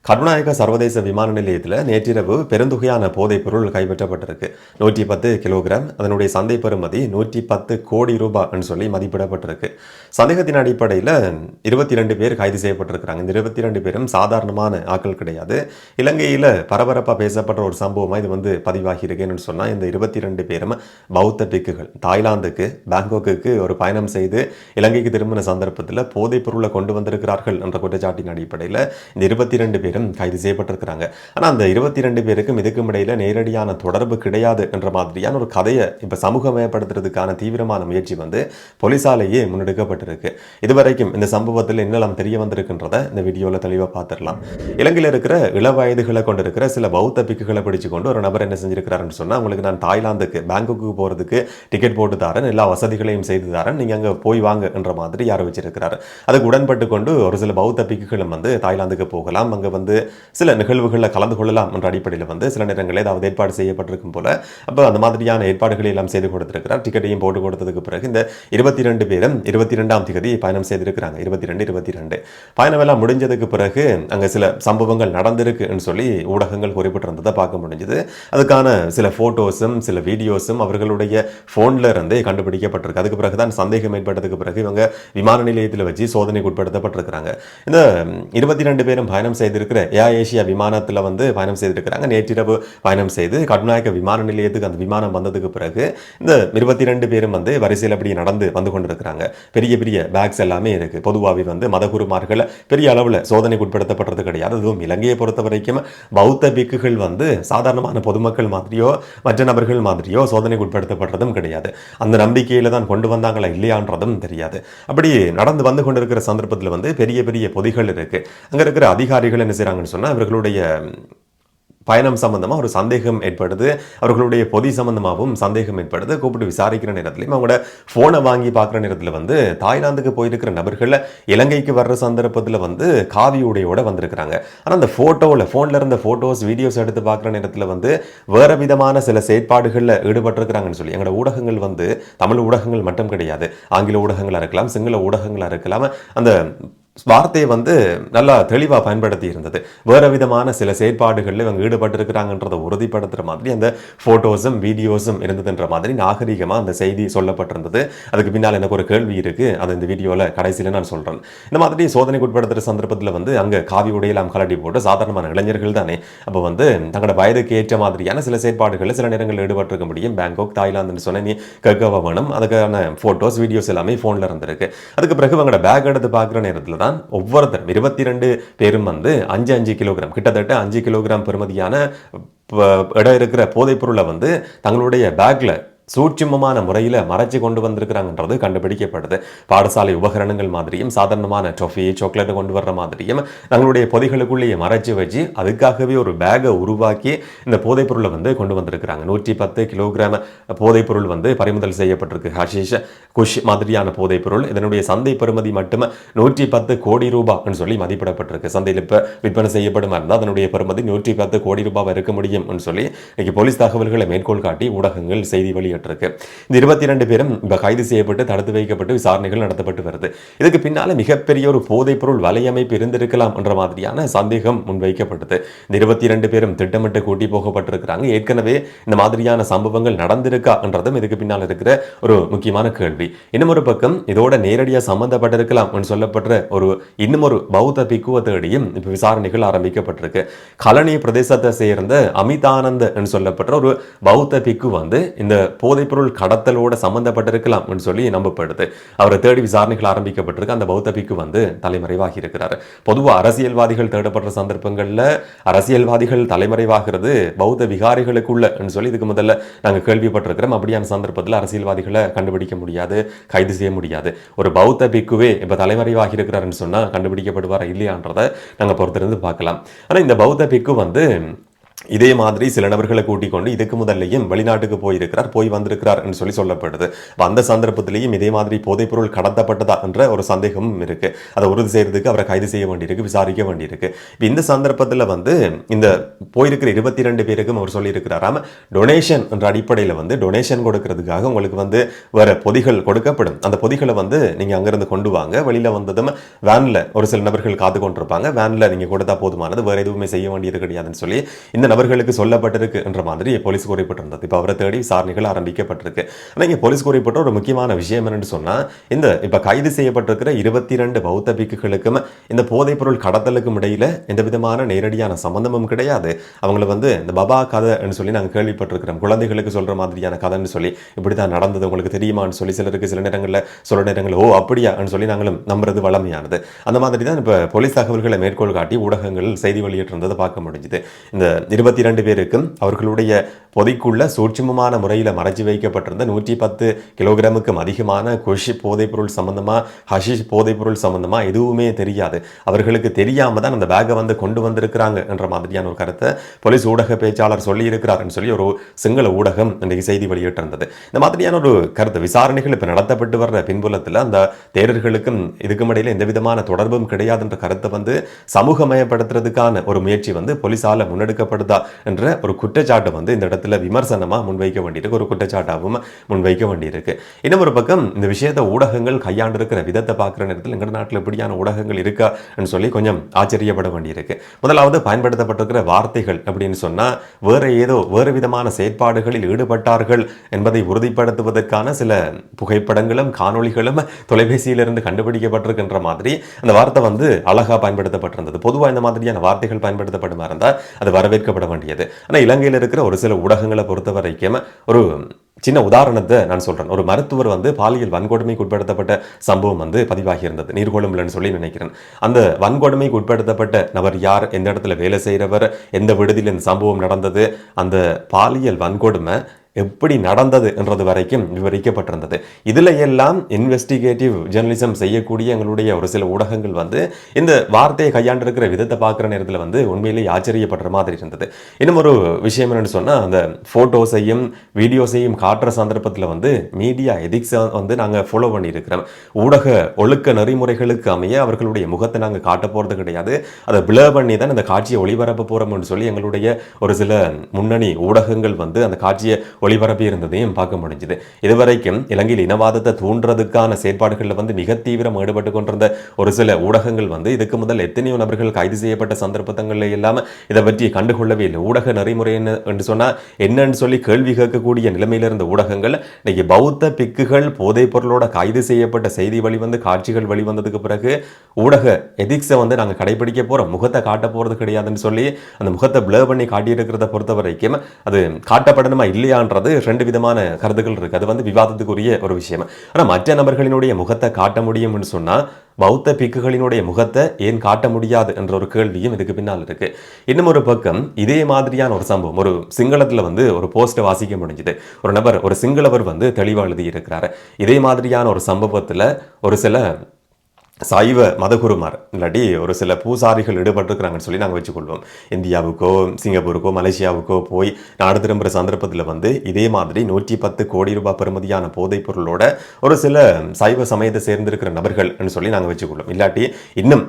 கருணாயக சர்வதேச விமான நிலையத்தில் நேற்றிரவு பெருந்தொகையான போதைப் பொருள் கைப்பற்றப்பட்டிருக்கு. 110 கிலோகிராம். அதனுடைய சந்தை பெறுமதி 110 கோடி ரூபாய்ன்னு சொல்லி மதிப்பிடப்பட்டிருக்கு. சந்தேகத்தின் அடிப்படையில் 22 பேர் கைது செய்யப்பட்டிருக்கிறாங்க. இந்த 22 பேரும் சாதாரணமான ஆட்கள் கிடையாது. இலங்கையில் பரபரப்பாக பேசப்பட்ட ஒரு சம்பவமாக இது பதிவாகி இருக்குன்னு சொன்னால், இந்த 22 பேரும் பௌத்த பிக்குகள் தாய்லாந்துக்கு பாங்காக்குக்கு ஒரு பயணம் செய்து இலங்கைக்கு திரும்பின சந்தர்ப்பத்தில் போதைப் பொருளை கொண்டு வந்திருக்கிறார்கள் என்ற குற்றச்சாட்டின் அடிப்படையில் இந்த 22 பேரும் கைது செய்யப்பட்டிருக்கிறாங்க. ஆனால் அந்த 22 பேருக்கும் இதுக்கும் இடையில நேரடியான தொடர்பு கிடையாது என்ற மாதிரியான ஒரு கதையை இப்ப சமூகமயப்படுத்துறதுக்கான தீவிரமான முயற்சி போலீசாலேயே முன்னெடுக்கப்பட்டிருக்கு. இதுவரைக்கும் இந்த சம்பவத்தில் என்னெல்லாம் தெரிய வந்திருக்கின்றத இந்த வீடியோல தெளிவா பார்த்துடலாம். இலங்கையில் இருக்கிற இளவயதுகளை கொண்டிருக்கிற சில பௌத்த பிக்குகளை பிடிச்சு கொண்டு ஒரு நபர் என்ன செஞ்சிருக்கிறாருன்னு சொன்னா, உங்களுக்கு நான் தாய்லாந்துக்கு பாங்காக்கு போறதுக்கு டிக்கெட் போட்டு தரேன், எல்லா வசதிகளையும் செய்து தரேன், நீங்க அங்க போய் வாங்க என்ற மாதிரி யார் வச்சிருக்கிறாரு. அதுக்கு உடன்பட்டு கொண்டு ஒரு சில பௌத்த பிக்குகளும் தாய்லாந்துக்கு போகலாம், அங்க சில நிகழ்வுகளில் கலந்து கொள்ளலாம் என்ற அடிப்படையில் சில நேரங்களில் ஏதாவது ஏற்பாடு செய்யப்பட்டிருக்கும் போல அப்போ அந்த மாதிரியான ஏற்பாடுகளை எல்லாம் செய்து கொடுத்திருக்கிறார். டிக்கெட்டையும் போட்டு கொடுத்ததுக்கு பிறகு இந்த 22 பேரும் 22ஆம் தேதி பயணம் செய்திருக்கிறாங்க. 22 பயணம் எல்லாம் முடிஞ்சதுக்கு பிறகு அங்க சில சம்பவங்கள் நடந்திருக்குன்னு சொல்லி ஊடகங்கள் குறிப்பிட்டிருந்ததை பார்க்க முடிஞ்சது. அதுக்கான சில போட்டோஸும் சில வீடியோஸும் அவர்களுடைய போன்ல இருந்தே கண்டுபிடிக்கப்பட்டிருக்கு. அதுக்கு பிறகுதான் சந்தேகம் ஏற்பட்டதுக்கு பிறகு இவங்க விமான நிலையத்தில் வச்சு சோதனைக்கு உட்படுத்தப்பட்டிருக்கிறாங்க. இந்த 22 பேரும் பயணம் செய்திருக்கிற ஏர் ஏசியா விமானத்தில் பயணம் செய்திருக்கிறாங்க. நேற்றிரவு பயணம் செய்து கருணாயக விமான நிலையத்துக்கு அந்த விமானம் வந்ததுக்கு பிறகு இந்த 22 பேரும் வரிசையில் அப்படி நடந்து வந்து கொண்டிருக்கிறாங்க. பெரிய பெரிய பேக்ஸ் எல்லாமே இருக்கு. பொதுவாகவே மதகுருமார்கள் பெரிய அளவில் சோதனைக்கு உட்படுத்தப்பட்டது கிடையாது. அதுவும் இலங்கையை பொறுத்த வரைக்கும் பௌத்த பிக்குகள் சாதாரணமான பொதுமக்கள் மாதிரியோ மற்ற நபர்கள் மாதிரியோ சோதனைக்கு உட்படுத்தப்பட்டதும் கிடையாது. அந்த நம்பிக்கையில தான் கொண்டு வந்தாங்களா இல்லையான்றதும் தெரியாது. அப்படி நடந்து வந்து கொண்டிருக்கிற சந்தர்ப்பத்தில் பெரிய பெரிய பொதிகள் இருக்கு. அங்க இருக்கிற அதிகாரிகள் என்ன செய்றாங்கன்னு சொன்னா, அவர்களுடைய பயணம் சம்பந்தமா ஒரு சந்தேகம் ஏற்படுது, அவர்களுடைய பொதி சம்பந்தமாகவும் சந்தேகம் ஏற்படுது. கூப்பிட்டு விசாரிக்கிற நேரத்திலையும் அவங்களோட போனை வாங்கி பார்க்குற நேரத்தில் தாய்லாந்துக்கு போயிருக்கிற நபர்கள் இலங்கைக்கு வர்ற சந்தர்ப்பத்தில் காவி உடையோட வந்திருக்கிறாங்க. ஆனால் அந்த ஃபோனில் இருந்த ஃபோட்டோஸ் வீடியோஸ் எடுத்து பார்க்குற நேரத்தில் வேற விதமான சில செயற்பாடுகளில் ஈடுபட்டிருக்கிறாங்கன்னு சொல்லி எங்களோட ஊடகங்கள் தமிழ் ஊடகங்கள் மட்டும் கிடையாது, ஆங்கில ஊடகங்களாக இருக்கலாம், சிங்கள ஊடகங்களாக இருக்கலாம், அந்த வார்த்தையை நல்லா தெளிவாக பயன்படுத்தி இருந்தது. வேற விதமான சில செயற்பாடுகளில் இவங்க ஈடுபட்டிருக்கிறாங்கன்றதை உறுதிப்படுத்துகிற மாதிரி அந்த ஃபோட்டோஸும் வீடியோஸும் இருந்ததுன்ற மாதிரி நாகரிகமாக அந்த செய்தி சொல்லப்பட்டிருந்தது. அதுக்கு பின்னால் எனக்கு ஒரு கேள்வி இருக்கு, அதை இந்த வீடியோவில் கடைசியில் நான் சொல்கிறேன். இந்த மாதிரி சோதனைக்கு உட்படுத்துகிற சந்தர்ப்பத்தில் அங்கே காவி உடையெல்லாம் கலட்டி போட்டு சாதாரணமான இளைஞர்கள் தானே, அப்போ தங்களோட வயதுக்கு ஏற்ற மாதிரியான சில செயற்பாடுகளில் சில நேரங்களில் ஈடுபட்டிருக்க முடியும். பேங்காக் தாய்லாந்துன்னு சொன்ன நீ கேட்கவா வேணும், அதுக்கான ஃபோட்டோஸ் வீடியோஸ் எல்லாமே ஃபோனில் இருந்திருக்கு. அதுக்கு பிறகு இவங்களோட பேக் எடுத்து பார்க்குற நேரத்தில் தான் ஒவ்வொருத்தரும் 22 பேரும் 5 கிலோகிராம் கிட்டத்தட்ட 5 கிலோகிராம் பெறுமதியான இடம் இருக்கிற போதைப் பொருளை தங்களுடைய பேக்ல சூட்சுமமான முறையில் மறைச்சு கொண்டு வந்திருக்கிறாங்கன்றது கண்டுபிடிக்கப்படுது. பாடசாலை உபகரணங்கள் மாதிரியும் சாதாரணமான டொஃபி சாக்லேட்டை கொண்டு வர்ற மாதிரியும் தங்களுடைய பொதிகளுக்குள்ளேயே மறைச்சு வச்சு அதுக்காகவே ஒரு பேகை உருவாக்கி இந்த போதைப் பொருளை கொண்டு வந்திருக்கிறாங்க. 110 கிலோகிராம் போதைப் பொருள் பறிமுதல் செய்யப்பட்டிருக்கு. ஹஷீஷ் குஷ் மாதிரியான போதைப் பொருள். இதனுடைய சந்தை பெறுமதி மட்டும் 110 கோடி ரூபாய்ன்னு சொல்லி மதிப்பிடப்பட்டிருக்கு. சந்தையில் இப்போ விற்பனை செய்யப்படுமா இருந்தால் அதனுடைய பெறுமதி 110 கோடி ரூபாய் இருக்க முடியும்னு சொல்லி இன்னைக்கு போலீஸ் தகவல்களை மேற்கோள் காட்டி ஊடகங்கள் செய்தி வெளியிட்டிருக்கு. இந்த 22 பேரும் கைது செய்யப்பட்டு தடுத்து வைக்கப்பட்டு விசாரணைகள் நடத்தப்பட்டு வருது. இதுக்கு பின்னால மிகப்பெரிய ஒரு போதைப் பொருள் வலையமைப்பு இருந்திருக்கலாம் என்ற மாதிரியான சந்தேகம் முன்வைக்கப்பட்டது. இந்த 22 பேரும் திட்டமிட்டு கூட்டி போகப்பட்டிருக்கிறாங்க. ஏற்கனவே இந்த மாதிரியான சம்பவங்கள் நடந்திருக்கா என்றதும் இதுக்கு பின்னால் இருக்கிற ஒரு முக்கியமான கேள்வி. இன்னும் ஒரு பக்கம் இதோட நேரடியாக சம்பந்தப்பட்டிருக்கலாம் சொல்லப்பட்ட இன்னும் ஒரு பௌத்த பிக்குவை தேடியும் இப்ப விசாரணைகள் ஆரம்பிக்கப்பட்டிருக்கு. கலனி பிரதேசத்தை சேர்ந்த அமிதானந்த் சொல்லப்பட்ட ஒரு பௌத்த பிக்கு இந்த போதைப்பொருள் கடத்தலோட சம்பந்தப்பட்டிருக்கலாம் சொல்லி நம்பப்படுது. அவரை தேடி விசாரணைகள் ஆரம்பிக்கப்பட்டிருக்கு. அந்த பௌத்த பிக்கு தலைமறைவாகி இருக்கிறார். பொதுவாக அரசியல்வாதிகள் தேடப்படுற சந்தர்ப்பங்கள்ல அரசியல்வாதிகள் தலைமறைவாகிறது பௌத்த விகாரிகளுக்குள்ள சொல்லி இதுக்கு முதல்ல நாங்கள் கேள்விப்பட்டிருக்கிறோம். அப்படியான சந்தர்ப்பத்தில் அரசியல்வாதிகளை கண்டுபிடிக்க முடியாது, கைது செய்ய முடியாது. ஒரு பௌத்த பிக்குவே இப்ப தலைமறைவாகி இருக்கிறாருன்னு சொன்னா கண்டுபிடிக்கப்படுவாரா இல்லையான்றதை நாங்கள் பொறுத்திருந்து பார்க்கலாம். ஆனா இந்த பௌத்த பிக்கு இதே மாதிரி சில நபர்களை கூட்டிக் கொண்டு இதுக்கு முதல்லையும் வெளிநாட்டுக்கு போயிருக்கிறார், போய் வந்திருக்கிறார் என்று சொல்லப்படுது. அந்த சந்தர்ப்பத்திலையும் இதே மாதிரி போதைப்பொருள் கடத்தப்பட்டதா என்ற ஒரு சந்தேகமும் இருக்கு. அதை உறுதி செய்யறதுக்கு அவரை கைது செய்ய வேண்டியிருக்கு, விசாரிக்க வேண்டியிருக்கு. இந்த சந்தர்ப்பத்தில் இந்த போயிருக்கிற 22 பேருக்கும் அவர் சொல்லியிருக்கிறாராம், டொனேஷன் என்ற அடிப்படையில் டொனேஷன் கொடுக்கறதுக்காக உங்களுக்கு வேற பொதிகள் கொடுக்கப்படும். அந்த பொதிகளை நீங்க அங்கிருந்து கொண்டு வாங்க, வெளியில வந்ததும் வேன்ல ஒரு சில நபர்கள் காத்து கொண்டிருப்பாங்க, வேன்ல நீங்க கொடுத்தா போதுமானது, வேற எதுவுமே செய்ய வேண்டியது கிடையாதுன்னு சொல்லி இந்த நபர்களுக்கு சொல்லப்பட்டிருக்கு என்ற மாதிரி போலீஸ் குறிப்பிட்டிருந்தது. இப்போ அவரை தேடி விசாரணைகள் ஆரம்பிக்கப்பட்டிருக்கு. ஆனால் இங்கே போலீஸ் குறிப்பிட்ட ஒரு முக்கியமான விஷயம் என்னன்னு சொன்னால், இப்போ கைது செய்யப்பட்டிருக்கிற 22 பௌத்த பிக்குகளுக்கும் இந்த போதைப்பொருள் கடத்தலுக்கும் இடையில எந்த விதமான நேரடியான சம்பந்தமும் கிடையாது. அவங்கள இந்த பபா கதைன்னு சொல்லி நாங்கள் கேள்விப்பட்டிருக்கிறோம். குழந்தைகளுக்கு சொல்ற மாதிரியான கதைன்னு சொல்லி, இப்படிதான் நடந்தது உங்களுக்கு தெரியுமான்னு சொல்லி சிலருக்கு சில நேரங்களில் ஓ அப்படியான்னு சொல்லி நாங்களும் நம்புறது வளமையானது. அந்த மாதிரி தான் இப்போ போலீஸ் தகவல்களை மேற்கோள் காட்டி ஊடகங்கள் செய்தி வெளியிட்டிருந்ததை பார்க்க முடிஞ்சுது. இந்த 22 பேருக்கும் அவர்களுடைய பொதிக்குள்ள சூட்சுமமான முறையில் மறைச்சு வைக்கப்பட்டிருந்த 110 கிலோகிராமுக்கும் அதிகமான குஷி போதைப்பொருள் சம்பந்தமா, ஹஷிஷ் போதைப்பொருள் சம்பந்தமா எதுவுமே தெரியாது. அவர்களுக்கு தெரியாம தான் அந்த பேக்கை கொண்டு வந்திருக்கிறாங்க என்ற மாதிரியான ஒரு கருத்தை போலீஸ் ஊடக பேச்சாளர் சொல்லி இருக்கிறார்னு சொல்லி ஒரு சிங்கள ஊடகம் இன்றைக்கு செய்தி வெளியிட்டிருந்தது. இந்த மாதிரியான ஒரு கருத்து விசாரணைகள் இப்போ நடத்தப்பட்டு வர்ற பின்புலத்தில் அந்த தேரர்களுக்கும் இதுக்கும் இடையில எந்த விதமான தொடர்பும் கிடையாது என்ற கருத்தை சமூகமயப்படுத்துறதுக்கான ஒரு முயற்சி போலீசால முன்னெடுக்கப்படுதா என்ற ஒரு குற்றச்சாட்டு இந்த இடத்துல விமர்சனமா முன்வைக்க வேண்டியிருக்கு, ஒரு குற்றச்சாட்டாகவும் முன்வைக்க வேண்டியிருக்கு. இன்னும் ஒரு பக்கம் இந்த விஷயத்தை ஊடகங்கள் கையாண்டு இருக்கிற விதத்தை பார்க்குற நேரத்தில் எங்கள் நாட்டில் எப்படியான ஊடகங்கள் இருக்கான்னு சொல்லி கொஞ்சம் ஆச்சரியப்பட வேண்டியிருக்கு. முதலாவது பயன்படுத்தப்பட்டிருக்கிற வார்த்தைகள் அப்படின்னு சொன்னா வேறு விதமான செயற்பாடுகளில் ஈடுபட்டார்கள் என்பதை உறுதிப்படுத்துவதற்கான சில புகைப்படங்களும் காணொளிகளும் தொலைபேசியிலிருந்து கண்டுபிடிக்கப்பட்டிருக்கின்ற மாதிரி அந்த வார்த்தை அழகா பயன்படுத்தப்பட்டிருந்தது. பொதுவாக இந்த மாதிரியான வார்த்தைகள் பயன்படுத்தப்படுமா இருந்தால் அது வரவேற்கப்பட வேண்டியது. ஆனால் இலங்கையில் இருக்கிற ஒரு சில ஊடகங்களை பொறுத்த வரைக்கும் ஒரு சின்ன உதாரணத்தை நான் சொல்றேன். ஒரு மருத்துவர் பாலியல் வன்கொடுமைக்கு உட்படுத்தப்பட்ட சம்பவம் பதிவாகி இருந்தது நீர்கொழும்புலன்னு சொல்லி நினைக்கிறேன். அந்த வன்கொடுமைக்கு உட்படுத்தப்பட்ட நபர் யார், எந்த இடத்துல வேலை செய்கிறவர், எந்த விடுதியில் இந்த சம்பவம் நடந்தது, அந்த பாலியல் வன்கொடுமை எப்படி நடந்தது என்றது வரைக்கும் விவரிக்கப்பட்டிருந்தது. இதுல எல்லாம் இன்வெஸ்டிகேட்டிவ் ஜேர்னலிசம் செய்யக்கூடிய எங்களுடைய ஒரு சில ஊடகங்கள் இந்த வார்த்தையை கையாண்டிருக்கிற விதத்தை பார்க்குற நேரத்தில் உண்மையிலேயே ஆச்சரியப்படுற மாதிரி இருந்தது. இன்னும் ஒரு விஷயம் என்னன்னு சொன்னா, அந்த போட்டோஸையும் வீடியோஸையும் காட்டுற சந்தர்ப்பத்தில் மீடியா எதிக்ஸ் நாங்கள் ஃபாலோ பண்ணி இருக்கிறோம். ஊடக ஒழுக்க நெறிமுறைகளுக்கு அமைய அவர்களுடைய முகத்தை நாங்கள் காட்ட போறது கிடையாது. அதை பிளர் பண்ணி தான் அந்த காட்சியை ஒளிபரப்ப போறோம்னு சொல்லி எங்களுடைய ஒரு சில முன்னணி ஊடகங்கள் அந்த காட்சியை ஒளிபரப்பி இருந்ததையும் பார்க்க முடிஞ்சது. இதுவரைக்கும் இலங்கையில் இனவாதத்தை தூண்டுறதுக்கான செயற்பாடுகளில் மிக தீவிரம் ஈடுபட்டு கொண்டிருந்த ஒரு சில ஊடகங்கள் இதுக்கு முதல் எத்தனையோ நபர்கள் கைது செய்யப்பட்ட சந்தர்ப்பங்களில் எல்லாம் இதை பற்றி கண்டுகொள்ளவே இல்லை. ஊடக நெறிமுறை என்று சொன்னா என்னன்னு சொல்லி கேள்வி கேட்கக்கூடிய நிலைமையில இருந்த ஊடகங்கள் இன்னைக்கு பௌத்த பிக்குகள் போதைப் பொருளோட கைது செய்யப்பட்ட செய்தி காட்சிகள் வெளிவந்ததுக்கு பிறகு ஊடக எதிக்ஸை நாங்கள் கடைபிடிக்க போறோம், முகத்தை காட்ட போறது கிடையாதுன்னு சொல்லி அந்த முகத்தை பிளர் பண்ணி காட்டியிருக்கிறத பொறுத்த வரைக்கும் அது காட்டப்படணுமா இல்லையா ரெண்டு விதமான கருத்துக்கள் இருக்கு. அது விவாதத்துக்குரிய ஒரு விஷயம். ஆனா மற்ற நபர்களினுடைய முகத்தை காட்ட முடியும்னு சொன்னா பௌத்த பிக்குகளினுடைய முகத்தை ஏன் காட்ட முடியாது என்ற ஒரு கேள்வியும் இதுக்கு பின்னால் இருக்கு. இன்னும் ஒரு பக்கம் இதே மாதிரியான ஒரு சம்பவம் ஒரு சிங்களத்துல ஒரு போஸ்ட் வாசிக்க முடிஞ்சது. ஒரு நபர் ஒரு சிங்களவர் தெளிவா எழுதி இருக்கிறாரு. இதே மாதிரியான ஒரு சம்பவத்துல ஒரு சில சைவ மதகுருமார் இல்லாட்டி ஒரு சில பூசாரிகள் ஈடுபட்டிருக்கிறாங்கன்னு சொல்லி நாங்கள் வச்சுக்கொள்வோம். இந்தியாவுக்கோ சிங்கப்பூருக்கோ மலேசியாவுக்கோ போய் நாடு திரும்புகிற சந்தர்ப்பத்தில் இதே மாதிரி 110 கோடி ரூபாய் பெறுமதியான போதைப் பொருளோட ஒரு சில சைவ சமயத்தை சேர்ந்திருக்கிற நபர்கள்னு சொல்லி நாங்கள் வச்சுக்கொள்வோம். இல்லாட்டி இன்னும்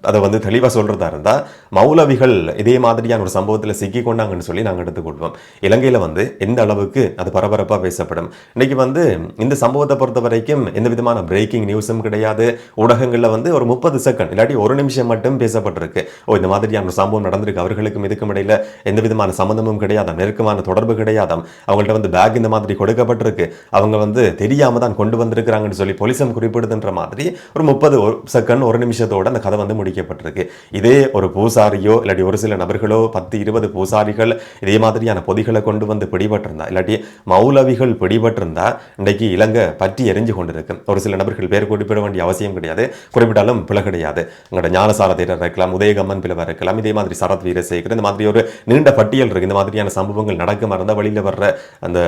அதை தெளிவாக சொல்றதா இருந்தால் மௌலவிகள் இதே மாதிரியான ஒரு சம்பவத்தில் சிக்கி கொண்டாங்கன்னு சொல்லி நாங்கள் எடுத்துக்கொள்வோம். இலங்கையில் எந்த அளவுக்கு அது பரபரப்பாக பேசப்படும். இன்னைக்கு இந்த சம்பவத்தை பொறுத்த வரைக்கும் எந்த விதமான பிரேக்கிங் நியூஸும் கிடையாது. ஊடகங்களில் ஒரு 30 செகண்ட் இல்லாட்டி ஒரு நிமிஷம் மட்டும் பேசப்பட்டிருக்கு. இந்த மாதிரியான ஒரு சம்பவம் நடந்திருக்கு, அவர்களுக்கும் இதுக்கும் இடையில எந்த விதமான சம்பந்தமும் கிடையாதாம், நெருக்கமான தொடர்பு கிடையாதாம், அவங்கள்ட்ட பேக் இந்த மாதிரி கொடுக்கப்பட்டிருக்கு, அவங்க தெரியாம தான் கொண்டு வந்திருக்கிறாங்கன்னு சொல்லி போலீஸும் குறிப்பிடுதுன்ற மாதிரி ஒரு 30 செகண்ட் ஒரு நிமிஷத்தோட அந்த கதை முடிக்கப்பட்டிருக்கு. இதே ஒரு பூசாரியோ இல்லாட்டி ஒரு சில நபர்களோ 10-20 பூசாரிகள் இதே மாதிரியான பொதிகளை கொண்டு பிடிபட்டிருந்தா இல்லாட்டி மௌலவிகள் பிடிபட்டிருந்தா இன்றைக்கு இலங்கை பற்றி எரிஞ்சு கொண்டிருக்கு. ஒரு சில நபர்கள் பேர் குறிப்பிட வேண்டிய அவசியம் கிடையாது, குறிப்பிட்டாலும் பிழை கிடையாது. எங்களோட ஞானசார தேரர் இருக்கலாம், உதயகம்மன் பிளவர் இருக்கலாம், இதே மாதிரி சரத் வீரசேகர், இந்த மாதிரி ஒரு நீண்ட பட்டியல் இருக்கு. இந்த மாதிரியான சம்பவங்கள் நடக்க இருந்தால் வழியில் வர்ற அந்த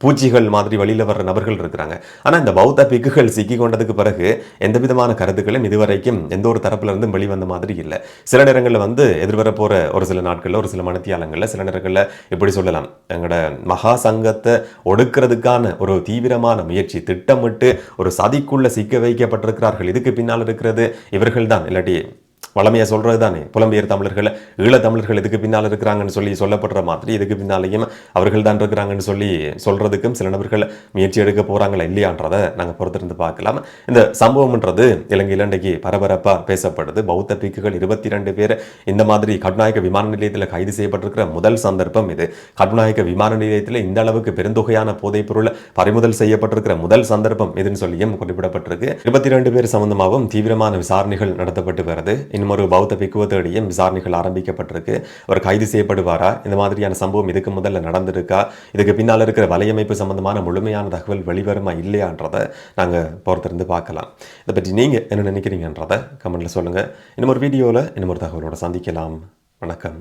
பூச்சிகள் மாதிரி வழியில் வர்ற நபர்கள் இருக்கிறாங்க. ஆனால் இந்த பௌத்த பிக்குகள் சிக்கி கொண்டதுக்கு பிறகு எந்த விதமான கருத்துக்களும் இதுவரைக்கும் எந்த ஒரு தரப்புல தரப்புல இருந்து வெளிவந்த மாதிரி இல்லை. சில நேரங்களில் வந்து எதிர்வர போற ஒரு சில நாட்களில் ஒரு சில மணித்தியாலங்களில் சில நேரங்களில் இப்படி சொல்லலாம், எங்களோட மகா சங்கத்தை ஒடுக்கிறதுக்கான ஒரு தீவிரமான முயற்சி திட்டமிட்டு ஒரு சதிக்குள்ள சிக்க வைக்கப்பட்டிருக்கிறார்கள், இதுக்கு பின்னால் இருக்கிறது இவர்கள் தான், இல்லாட்டி வளமையா சொல்றது தானே, புலம்பெயர் தமிழர்கள் ஈழத்தமிழர்கள் இதுக்கு பின்னால் இருக்கிறாங்கன்னு சொல்லி சொல்லப்படுற மாதிரி இதுக்கு பின்னாலேயும் அவர்கள் தான் இருக்கிறாங்கன்னு சொல்லி சொல்றதுக்கும் சில நபர்கள் முயற்சி எடுக்க போறாங்களா இல்லையான்றதை நாங்கள் பொறுத்திருந்து பார்க்கலாம். இந்த சம்பவம்ன்றது இலங்கையில் இன்றைக்கு பரபரப்பா பேசப்படுது. பௌத்த பிக்குகள் 22 பேர் இந்த மாதிரி கட்டுநாயக்க விமான நிலையத்தில் கைது செய்யப்பட்டிருக்கிற முதல் சந்தர்ப்பம் இது. கட்டுநாயக்க விமான நிலையத்தில் இந்த அளவுக்கு பெருந்தொகையான போதைப் பொருள் பறிமுதல் செய்யப்பட்டிருக்கிற முதல் சந்தர்ப்பம் இதுன்னு சொல்லியும் குறிப்பிடப்பட்டிருக்கு. 22 பேர் சம்பந்தமாகவும் தீவிரமான விசாரணைகள் நடத்தப்பட்டு வருது. இன்னும் ஒரு பௌத்த பிக்குவ தேடியும் விசாரணைகள் ஆரம்பிக்கப்பட்டிருக்கு. அவர் கைது செய்யப்படுவாரா, இந்த மாதிரியான சம்பவம் இதுக்கு முதல்ல நடந்திருக்கா, இதுக்கு பின்னால் இருக்கிற வலையமைப்பு சம்பந்தமான முழுமையான தகவல் வெளிவருமா இல்லையான்றதை நாங்கள் பொறுத்திருந்து பார்க்கலாம். இதை பற்றி நீங்கள் என்ன நினைக்கிறீங்கன்றதை கமெண்ட்ல சொல்லுங்கள். இன்னும் ஒரு வீடியோவில் இன்னும் ஒரு தகவலோட சந்திக்கலாம். வணக்கம்.